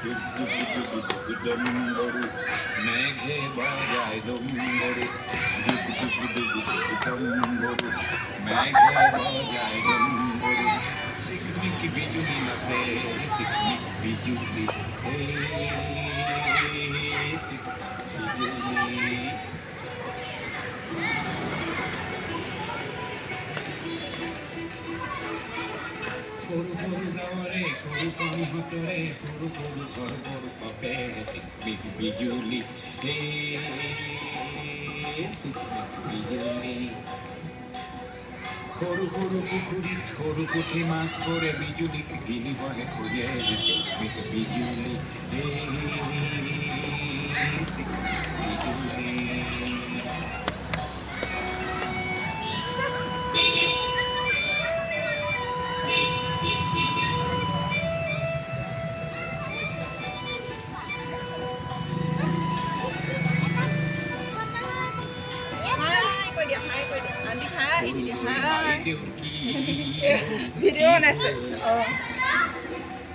ডুব ডুব ডুব ডুব ডম্বরু মেঘে বাজায় ডম্বরু ডুব ডুব ডুব ডুব ডম্বরু মেঘে বাজায় ডম্বরু ঝিকমিক বিজুলি নাচে ঝিকমিক বিজুলি হে বিজুলি সরু সরু গাওয়ারে সরু কম হাতরে সরু সরু ঘর ঘর কপে ঝিকমিক বিজুলি হে ঝিকমিক বিজুলি সরু সরু পুখুরি সরু পুঁঠি মাছ পরে বিজুলি ঝিলি বহে খুঁজে ঝিকমিক বিজুলি হে ঝিকমিক বিজুলি ভিডিও বনাইছে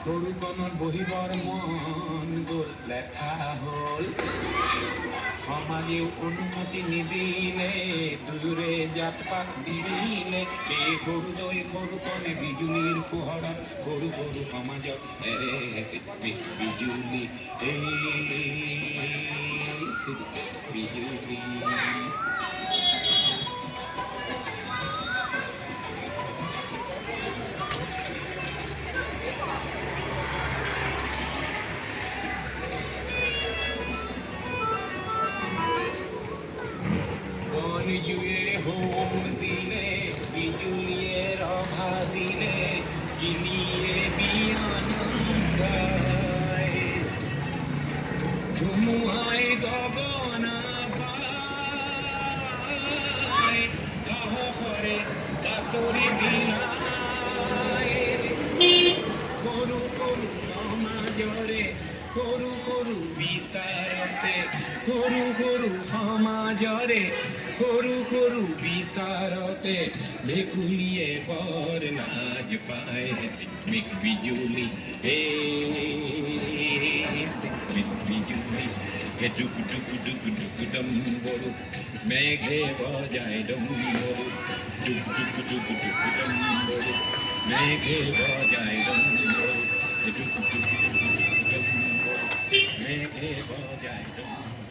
সৰু কণত বহিবৰ মন গ'ল লেঠা হ'ল সমাজেও অনুমতি নিদিলে দুয়োৰে জাত পাত দিলে এই সৰুদৈ সৰু কণে বিজুলীৰ পোহৰত সৰু সৰু সমাজত এৰে ঝিকমিক বিজুলী এই ঝিকমিক বিজুলী জুয়ে হোম দিলে বিজুলিয়ে রভা দিলে কিনিয়ে বিয়ানন্দায় ধুমুহায় গগনা পায় সাহসরে কাতরি বিলায় সৰু সৰু সমাজৰে সৰু সৰু বিচাৰতে সৰু সৰু সমাজৰে সৰু সৰু বিচাৰতে ভেকুলীয়ে বৰ লাজ পায় ঝিকমিক বিজুলী হে ঝিকমিক বিজুলী হে ডুক ডুক ডুক ডুক ডম্বৰু মেঘে বজায় ডম্বৰু ডুক ডুক ডুক ডুক ডম্বৰু মেঘে বজায় ডম্বৰু হে ডুক ডুক ডুক ডুক ডম্বৰু মেঘে বজায় ডম্বৰু